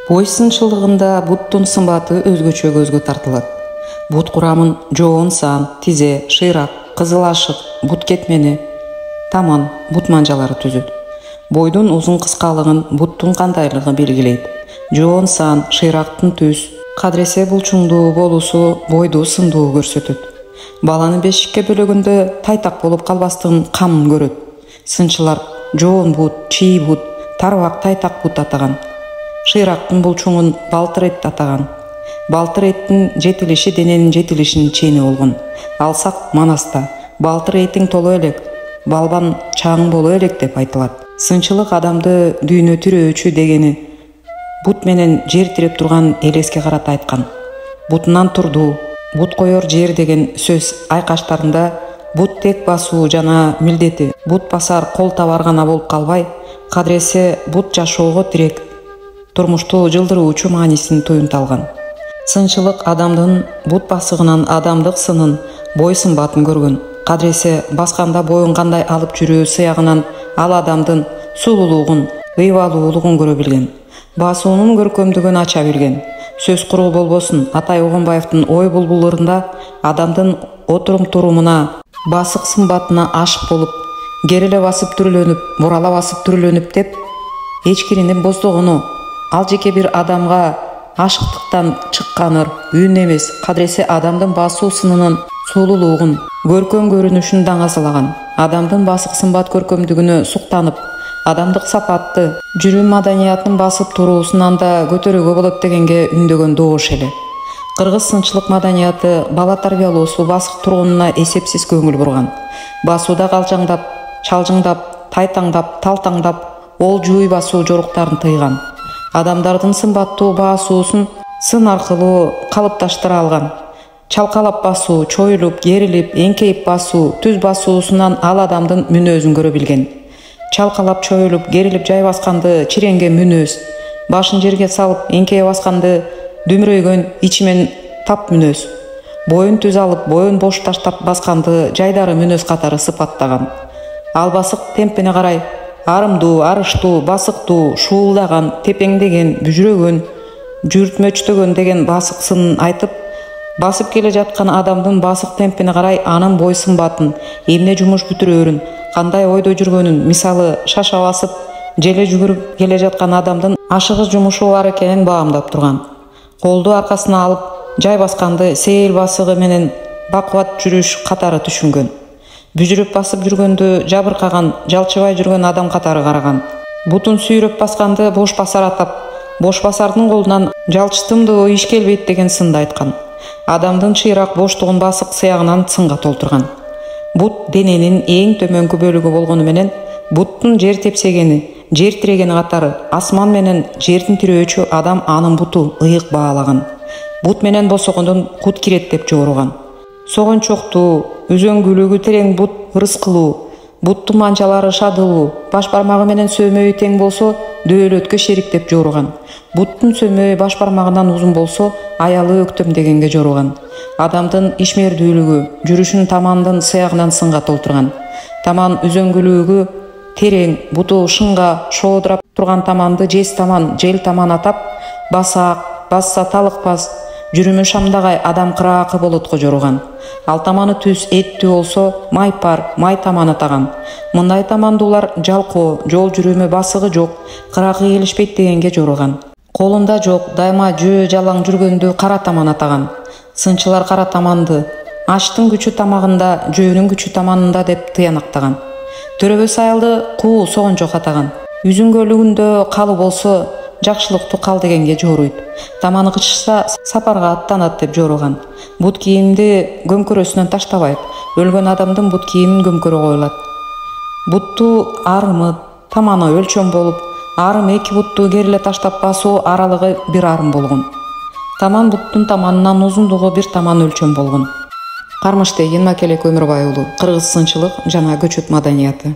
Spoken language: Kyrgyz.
Ой сынчылыгында буттун сымбаты өзгөчө көзгө тартылат. Бут курамын жоон сан, тизе, шыйрак, кызыл ашык, бут кетмени, таман, бут манжалары түзөт. Бойдун узун кыскалыгын буттун кандайлыгы белгилейт. Жоон сан, шыйрактын түз, кадресе булчуңдуу болуусу бойду сындуу көрсөтөт. Баланы бешикке бөлөгөндө тайтак болуп калбастыгын камын көрөт. Сынчылар жоон бут, чий бут, тарбак тайтак бут атаган. Шыйрактын булчуңун балтыр эт атаган. Балтыр эттин жетилиши дененин жетилишинин чени болгон. Алсак манаста балтыр этиң толо элек, балбан чаң боло элек деп айтылат. Сынчылык адамды дүйнө тирөөчү дегени бут менен жер тиреп турган элеске карата айткан. Бутунан турду, бут коёр жер деген сөз айкаштарында бут тек басуу жана милдети, бут басар кол табар гана болуп калбай, кадресе бут жашоого тирек, турмушту жылдыруучу маанисин туюнталган. Сынчылык адамдын бут басыгынан адамдык сынын, бой сымбатын көргөн. Кадресе басканда боюн кандай алып жүрүү сыягынан ал адамдын сулуулугун, ыйбалуулугун көрө билген. Басуунун көркөмдүгүн ача билген. Сөз куруу болбосун, Атай Огонбаевдин ой булбулдарында адамдын отурум турумуна, басык сымбатына ашык болуп, кереле басып түрүлөнүп, бурала басып түрүлөнүп деп эчкиринин боздогону, ал жеке бир адамга ашыктыктан чыкканыр үн эмес, кадресе адамдын басуу сынынын сулуулугун, көркөм көрүнүшүн даңазалаган. Адамдын басык сымбат көркөмдүгүнө суктанып, адамдык сапатты, жүрүү маданиятын басып туруусунан да көтөрүүгө болот дегенге үндөгөн добуш эле. Кыргыз сынчылык маданияты бала тарбиялоосу басык тургунуна эсепсиз көңүл бурган. Басууда калжаңдап, чалжыңдап, тайтаңдап, талтаңдап, ол жууй басуу жоруктарын тыйган. Адамдардын сымбаттуу басуусун сын аркылуу калыпташтыра алган. Чалкалап басуу, чоюлуп, керилип, эңкейип басуу, түз басуусунан ал адамдын мүнөзүн көрө билген. Чалкалап, чоюлуп, керилип жай басканды чиренген мүнөз, башын жерге салып, эңкейе басканды дүмүрөйгөн ичимен тап мүнөз, боюн түз алып, боюн бош таштап басканды жайдары мүнөз катары сыпаттаган. Ал басык темпине карай арымдуу, арыштуу, басыктуу, шуулдаган, тепеңдеген, бүжүрөгөн, жүртмөчтөгөн деген басык сынын айтып, басып келе жаткан адамдын басык темпине карай анын бой сымбатын, эмне жумуш бүтүрөөрүн, кандай ойдо жүргөнүн, мисалы шаша басып, желе жүгүрүп келе жаткан адамдын ашыгыс жумушу бар экенин баамдап турган. Колду аркасына алып, жай басканды сейил басыгы менен бакубат жүрүш катары түшүнгөн. Бүжүрүп басып жүргөндү жабыркаган, жалчыбай жүргөн адам катары караган. Бутун сүйрөп басканды бош басар атап, бош басардын колунан жалчытымды иш келбейт деген сынды айткан. Адамдын чыйрак боштугун басык сыягынан сынга толтурган. Бут дененин эң төмөнкү бөлүгү болгону менен буттун жер тепсегени, жер тирегени катары асман менен жердин тирөөчү адам анын буту ыйык баалаган. Бут менен босогондон кут кирет деп жорugан. Согончоктуу, үзөңгүлүгү терең бут ырыскылуу, буттун манжалары шадылуу, баш бармагы менен сөмөйү тең болсо дөөлөткө шерик деп жорugан. Буттун сөмөйү баш бармагынан узун болсо аялы өктөм дегенге жорugан. Адамдын ишмердүүлүгү, жүрүшүн тамандын сыягынан сынга толтурган. Таман үзөңгүлүгү терең, буту шыңга шоодурап турган таманды жез таман, жел таман атап, басаак, басса талыкпас, жүрүмү шамдагай адам кыраакы болотко жорugан. Ал таманы түз эттүү болсо майпар, май таман атаган. Мындай тамандуулар жалкоо, жол жүрүүмү басыгы жок, кыраакы келишпейт дегенге жорugан. Колунда жок, дайыма жөө жалаң жүргөндү кара таман атаган. Сынчылар кара таманды аштын күчү тамагында, жөөнүн күчү таманында деп тыянактаган. Төрөбөс аялды куу согончок атаган. Үзүнгөлүгүндө калы болсо жакшылыктуу кал дегенге жоруйт. Таманы кычышса сапарга аттанат деп жорugан. Бут кийимди көмкөрөсүнөн таштабайт. Өлгөн адамдын бут кийимин көмкөрө коюлат. Бутту арымы, таманы өлчөм болуп, арым эки бутту кериле таштап басуу аралыгы бир арым болгон. Таман буттун таманынан узундугу бир таман өлчөм болгон. Кармыштай Енмакелек Өмүрбай уулу, Кыргыз сынчылык жана көчөт маданияты.